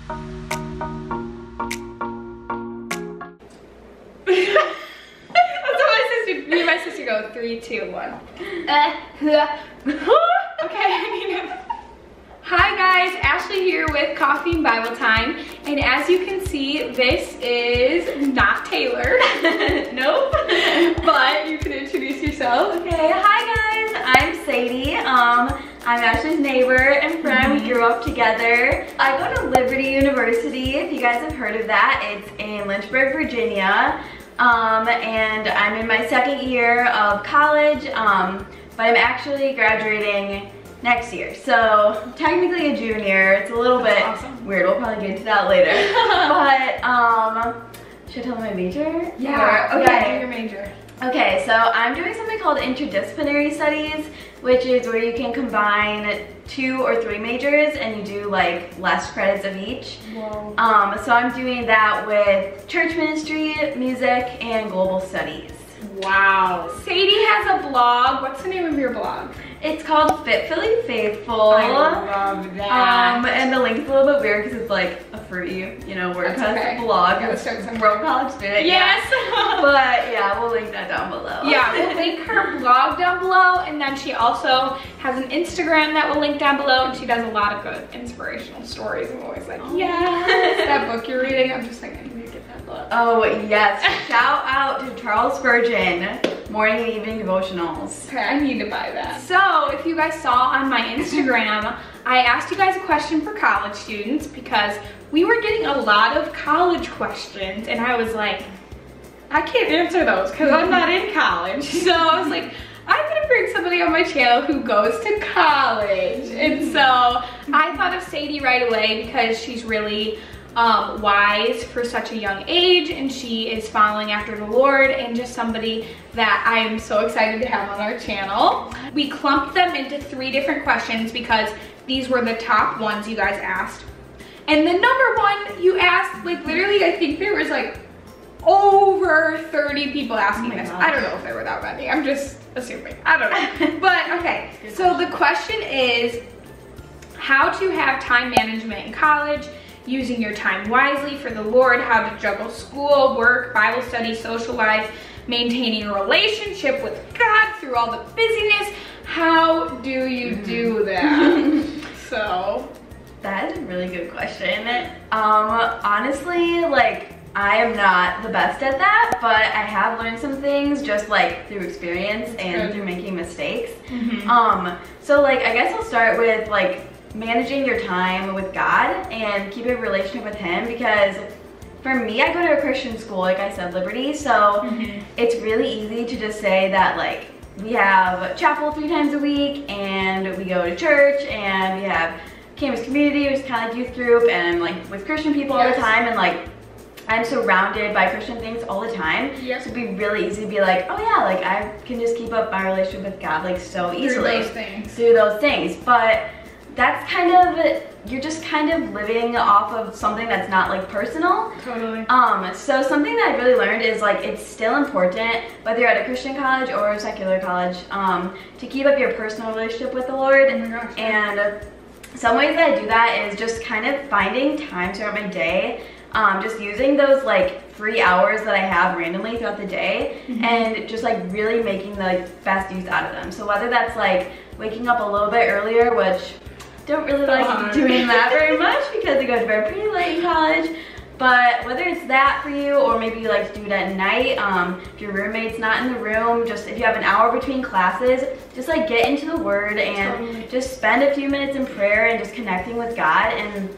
Me and my sister go 3, 2, 1. Okay. Hi guys, Ashley here with Coffee and Bible Time, and as you can see, this is not Taylor. Nope. But you can introduce yourself. Okay, hi guys, I'm Sadie. I'm Ashley's neighbor and friend. We grew up together. I go to Liberty University, if you guys have heard of that. It's in Lynchburg, Virginia. And I'm in my second year of college, but I'm actually graduating next year. So technically a junior. It's a little bit weird. We'll probably get into that later. But should I tell my major? Yeah. Okay. Yeah, do your major. Okay, so I'm doing something called interdisciplinary studies, which is where you can combine 2 or 3 majors and you do like less credits of each. Whoa. So I'm doing that with church ministry, music, and global studies. Wow. Sadie has a blog. What's the name of your blog? It's called Fitfully Faithful. I love that. And the link's a little bit weird because it's like a free, WordPress blog. We're a college student. Yes. But yeah, we'll link that down below. Yeah, we'll link her blog down below, and then she also has an Instagram that we'll link down below, and she does a lot of good inspirational stories. I'm always like, yes, that book you're reading. I'm just like, I need to get that book. Oh yes, shout out to Charles Spurgeon, morning and evening devotionals. Okay, I need to buy that. So if you guys saw on my Instagram, I asked you guys a question for college students because we were getting a lot of college questions, and I was like, I can't answer those because I'm not in college. So I was like, I'm gonna bring somebody on my channel who goes to college. And so I thought of Sadie right away because she's really wise for such a young age, and she is following after the Lord, and just somebody that I am so excited to have on our channel. We clumped them into 3 different questions because these were the top ones you guys asked. And the number one you asked, like literally, I think there was like over 30 people asking this. Gosh. I don't know if there were that many. I'm just assuming. I don't know. But okay, so the question is how to have time management in college, using your time wisely for the Lord, how to juggle school, work, Bible study, social life, maintaining a relationship with God through all the busyness. How do you do that? So that is a really good question. Honestly, like, I am not the best at that, but I have learned some things just like through experience and through making mistakes. So like, I guess I'll start with like managing your time with God and keeping a relationship with Him, because for me, I go to a Christian school, like I said, Liberty, so it's really easy to just say that like we have chapel 3 times a week and we go to church and we have campus community, which is kind of like youth group, and like with Christian people all the time, and like I'm surrounded by Christian things all the time. So it'd be really easy to be like, oh yeah, like I can just keep up my relationship with God like so easily through those things. But that's kind of, you're just kind of living off of something that's not like personal. Totally. So something that I really learned is like it's still important, whether you're at a Christian college or a secular college, to keep up your personal relationship with the Lord. Oh my gosh. And some ways that I do that is just kind of finding time throughout my day, just using those like free hours that I have randomly throughout the day, and just like really making the like best use out of them. So whether that's like waking up a little bit earlier, which don't really like doing that very much because I go to bed pretty late in college, but whether it's that for you, or maybe you like to do it at night, if your roommate's not in the room, just if you have an hour between classes, just like get into the Word and just spend a few minutes in prayer and just connecting with God. And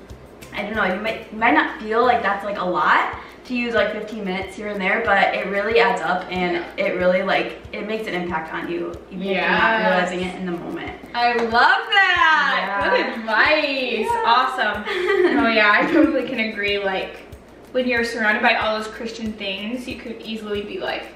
I don't know, you might not feel like that's like a lot to use like 15 minutes here and there, but it really adds up, and it really like, it makes an impact on you, even if you're not realizing it in the moment. I love that. Good advice. Awesome. Oh yeah, I totally can agree. Like when you're surrounded by all those Christian things, you could easily be like,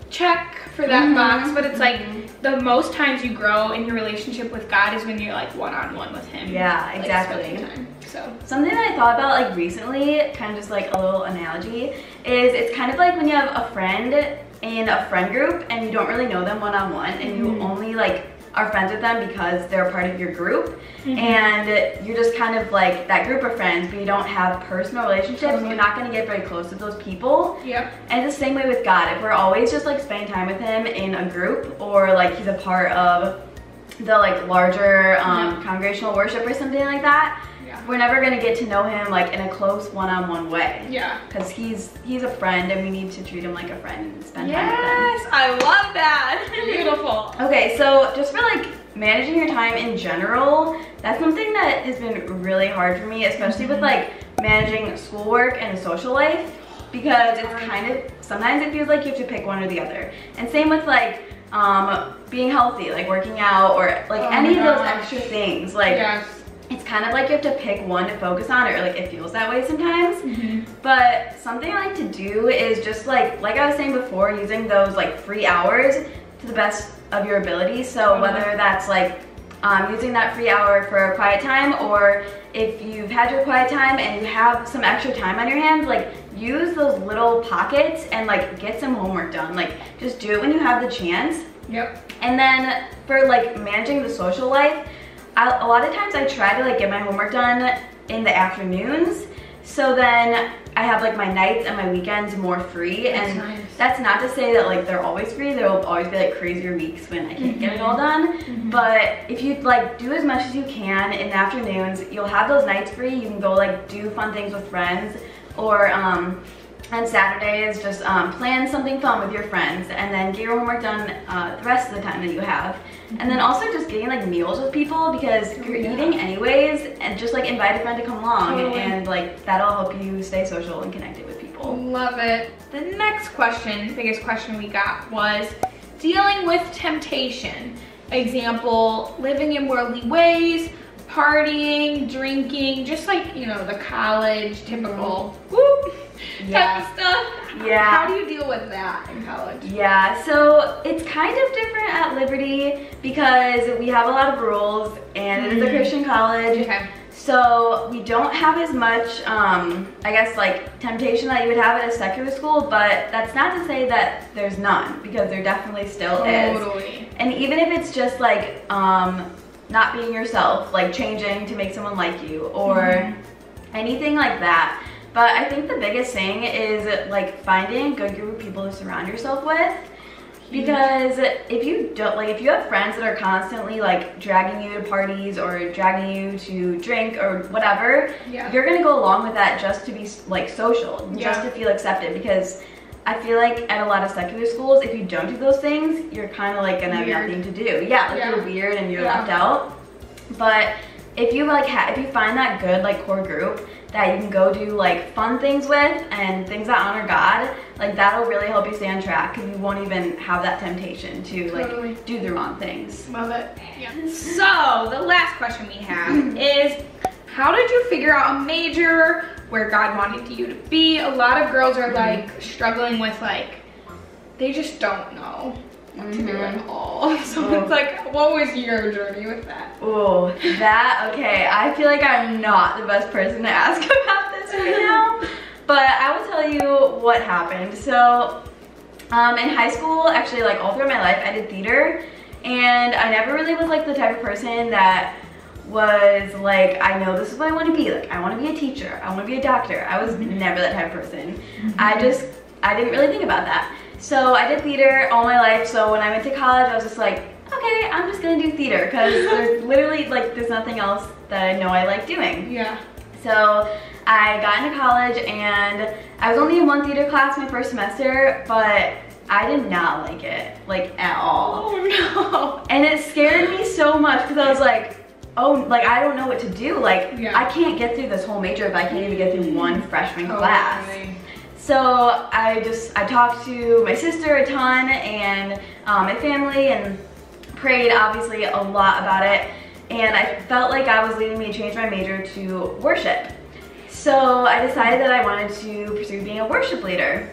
check for that box, but it's like the most times you grow in your relationship with God is when you're like one-on-one with Him. Yeah, exactly. Like, time. So something that I thought about like recently, kind of just like a little analogy, is it's kind of like when you have a friend in a friend group and you don't really know them one-on-one, and you only like are friends with them because they're a part of your group. And you're just kind of like that group of friends, but you don't have personal relationships. You're not going to get very close with those people. And it's the same way with God. If we're always just like spending time with him in a group, or like he's a part of the like larger congregational worship or something like that, we're never going to get to know him like in a close one-on-one way. Because he's a friend, and we need to treat him like a friend and spend time with him. Yes, I love that. Beautiful. Okay, so just for like managing your time in general, that's something that has been really hard for me, especially with like managing schoolwork and a social life, because it's kind of, sometimes it feels like you have to pick one or the other. And same with like being healthy, like working out, or like any of those extra things. Like it's kind of like you have to pick one to focus on, or like it feels that way sometimes. But something I like to do is just like I was saying before, using those like free hours to the best of your ability. So whether that's like using that free hour for a quiet time, or if you've had your quiet time and you have some extra time on your hands, like use those little pockets and like get some homework done. Like just do it when you have the chance. And then for like managing the social life, a lot of times I try to like get my homework done in the afternoons, so then I have like my nights and my weekends more free. And that's not to say that like they're always free. There will always be like crazier weeks when I can't get it all done. But if you like do as much as you can in the afternoons, you'll have those nights free. You can go like do fun things with friends, or on Saturdays just plan something fun with your friends, and then get your homework done the rest of the time that you have. And then also just getting like meals with people, because you're eating anyways, and just like invite a friend to come along, and like that'll help you stay social and connected with people. Love it. The next question, biggest question we got, was dealing with temptation. Example, living in worldly ways, partying, drinking, just like, you know, the college typical type of stuff. How do you deal with that in college? So it's kind of different at Liberty, because we have a lot of rules, and it is a Christian college. So we don't have as much, I guess, like temptation that you would have at a secular school, but that's not to say that there's none, because there definitely still is. And even if it's just like not being yourself, like changing to make someone like you, or anything like that. But I think the biggest thing is like finding a good group of people to surround yourself with. Because if you don't, like if you have friends that are constantly like dragging you to parties or dragging you to drink or whatever, you're gonna go along with that just to be like social, just to feel accepted. Because I feel like at a lot of secular schools, if you don't do those things, you're kind of like gonna have nothing to do. Like you're weird and you're left out. But if you like if you find that good like core group that you can go do like fun things with and things that honor God, like that'll really help you stay on track, because you won't even have that temptation to like do the wrong things. Love it. So the last question we have is, how did you figure out a major, where God wanted you to be? A lot of girls are like struggling with like, they just don't know what to do at all. So it's like, what was your journey with that? Okay, I feel like I'm not the best person to ask about this right now, but I will tell you what happened. So in high school, actually like all through my life, I did theater, and I never really was like the type of person that was like, I know this is what I want to be. Like I want to be a teacher, I want to be a doctor. I was never that type of person. I didn't really think about that. So I did theater all my life. So when I went to college, I was just like, okay, I'm just gonna do theater, because there's literally like there's nothing else that I know I like doing. So I got into college, and I was only in one theater class my first semester, but I did not like it, like at all. And it scared me so much, because I was like, oh, like I don't know what to do. Like I can't get through this whole major if I can't even get through one freshman class. So I talked to my sister a ton, and my family, and prayed obviously a lot about it, and I felt like God was leading me to change my major to worship. So I decided that I wanted to pursue being a worship leader.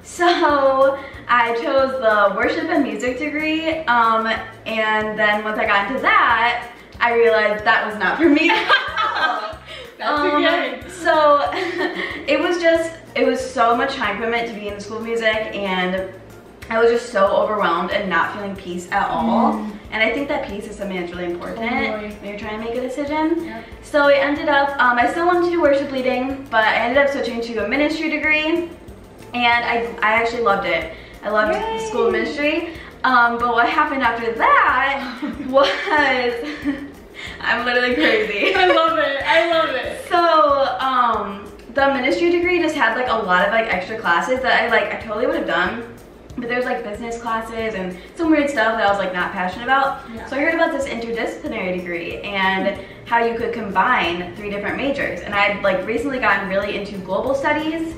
So I chose the worship and music degree, and then once I got into that, I realized that was not for me. That's okay. So it was so much time commitment to be in the school of music, and I was just so overwhelmed and not feeling peace at all. And And I think that piece is something that's really important when you're trying to make a decision. Yep. So I ended up, I still wanted to do worship leading, but I ended up switching to a ministry degree, and I actually loved it. I loved the school of ministry. But what happened after that was, I'm literally crazy. I love it, I love it. So, the ministry degree just had like a lot of like extra classes that I totally would have done. But there's like business classes and some weird stuff that I was like not passionate about. Yeah. So I heard about this interdisciplinary degree and how you could combine 3 different majors. And I'd like recently gotten really into global studies,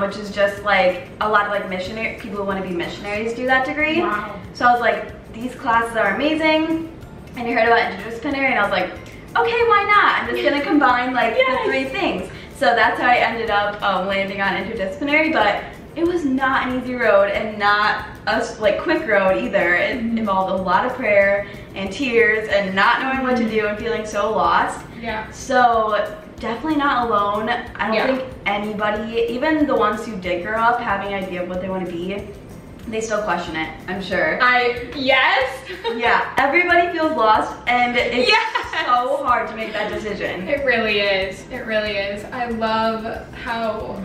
which is just like a lot of like missionary people who want to be missionaries do that degree. Wow. So I was like, these classes are amazing. And I heard about interdisciplinary and I was like, okay, why not? I'm just gonna combine like the 3 things. So that's how I ended up landing on interdisciplinary, but it was not an easy road and not a like quick road either. It involved a lot of prayer and tears and not knowing what to do and feeling so lost. Yeah. So definitely not alone. I don't think anybody, even the ones who did grow up having an idea of what they want to be, they still question it, I'm sure. Yes. Yeah, everybody feels lost and it's so hard to make that decision. It really is, it really is. I love how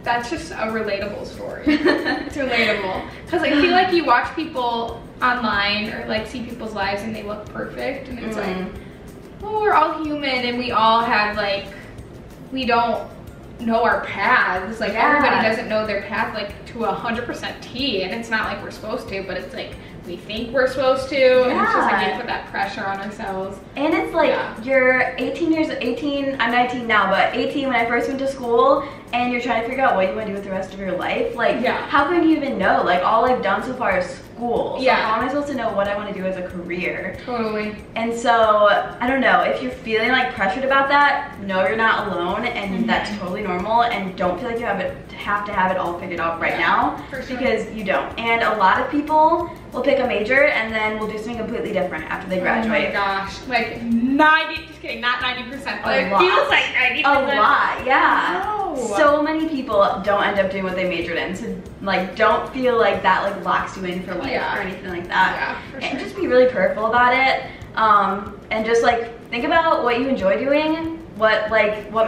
that's just a relatable story. It's relatable. Because I feel like you watch people online or like see people's lives and they look perfect and it's like, well, we're all human and we all have like, we don't know our paths. Like everybody doesn't know their path like to 100% T, and it's not like we're supposed to, but it's like we think we're supposed to, and it's just like we put that pressure on ourselves. And it's like you're 18, I'm 19 now, but 18 when I first went to school, and you're trying to figure out what you want to do with the rest of your life. Like how can you even know? Like all I've done so far is school. So how am I supposed to know what I want to do as a career? Totally. And so I don't know, if you're feeling like pressured about that, know you're not alone, and that's totally normal, and don't feel like you have to have it all figured out right now, because you don't. And a lot of people will pick a major and then will do something completely different after they graduate. Oh my gosh, like 90, just kidding, not 90%, but it feels like 90%. A lot, yeah. No. So many people don't end up doing what they majored in, so like don't feel like that like locks you in for life or anything like that. Yeah, for sure. And just be really prayerful about it, and just like think about what you enjoy doing, what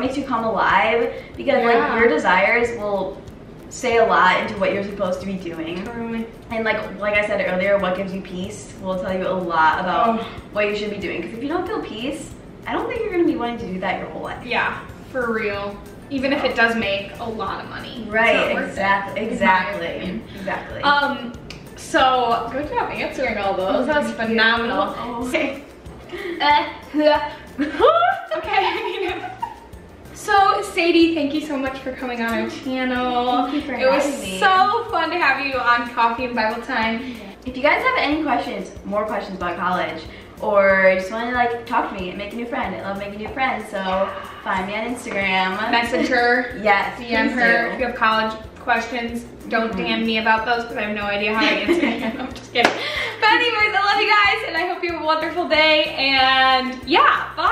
makes you come alive, because like your desires will say a lot into what you're supposed to be doing. Totally. And like I said earlier, what gives you peace will tell you a lot about what you should be doing. Because if you don't feel peace, I don't think you're going to be wanting to do that your whole life. Yeah, for real. Even if it does make a lot of money. Right, exactly. So good job answering all those. That was phenomenal. Okay. Okay. So Sadie, thank you so much for coming on our channel. Thank you for having me. It was so fun to have you on Coffee and Bible Time. If you guys have any questions, more questions about college, or just want to like talk to me and make a new friend, I love making new friends, so find me on Instagram. Message her. Yes, DM her. If you have college questions, don't DM me about those because I have no idea how to answer them. I'm just kidding. But anyways, I love you guys and I hope you have a wonderful day, and yeah, bye.